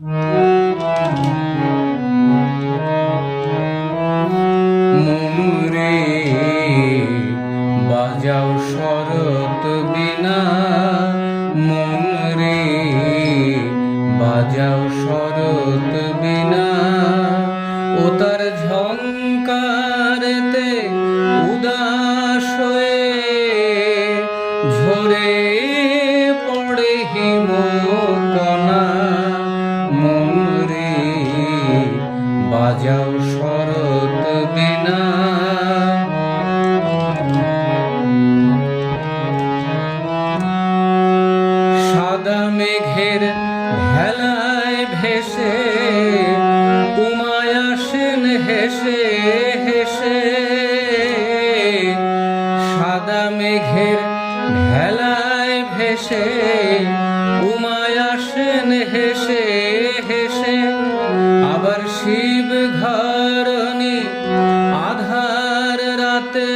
মনরে বাজাও শরৎ বীণা, মনরে বাজাও শরৎ বীণা। ও তার ঝংকারেতে উদাস হয়ে ঝরে পড়ে হিমকণা। মনরে বাজাও শরৎ বীণা। সাদা মেঘের ভেলায় ভেসে উমায় আসেন হেসে হেসে। সাদা মেঘের ভেলায় ভেসে উমায় আসেন হেসে হেসে। আবার শিব ঘরণী আধার রাতে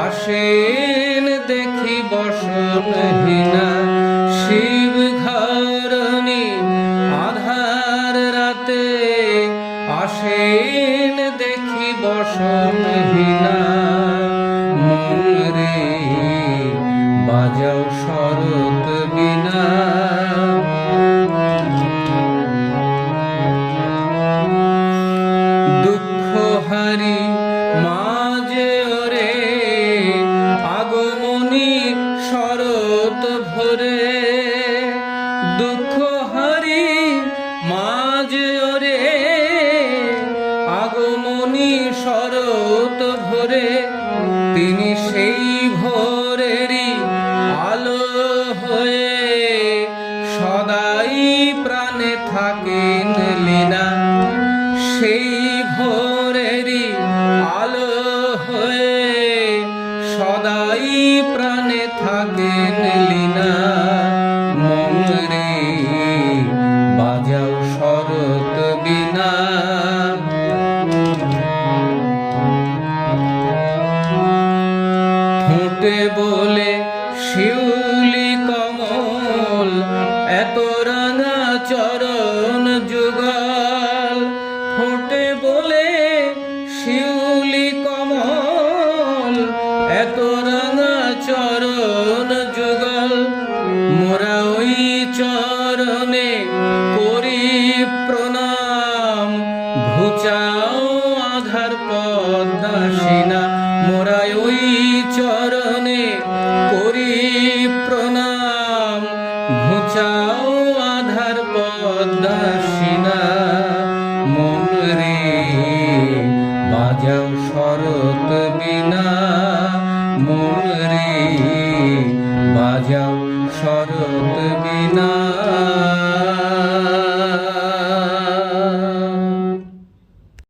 আসেন দেখি বসনহীনা। শিব ঘরণী আধার রাতে আসেন দেখি বসনহীনা। মনরে বাজাও শরৎ বীণা। দুঃখহারি মাঝে ওরে আগমনী শরৎ ভোরে। দুঃখহারি মাঝে ওরে আগমনী শরৎ ভোরে। তিনি সেই ভোরেরই আলো হয়ে সদাই প্রাণে থাকেন লীনা। সেই ভোরেরই আলো হয়ে সদাই প্রাণে থাকেন লীনা। মনরে বাজাও শরৎ বীণা। ফোঁটে বলে শিউলি কমল এত রাঙা চরণ যুগল। ফোঁটে বলে শিউলি কমল এত রাঙা চরণ যুগল। মোরা ওই চরণে করি প্রণাম, ঘুচাও আধার পদ্মাসীনা। মোরা ওই চরণে করি প্রণাম, ঘুচাও আধার পদ্মাসীনা। মনরে বাজাও শরৎ বীণা। মনরে বাজাও শরৎ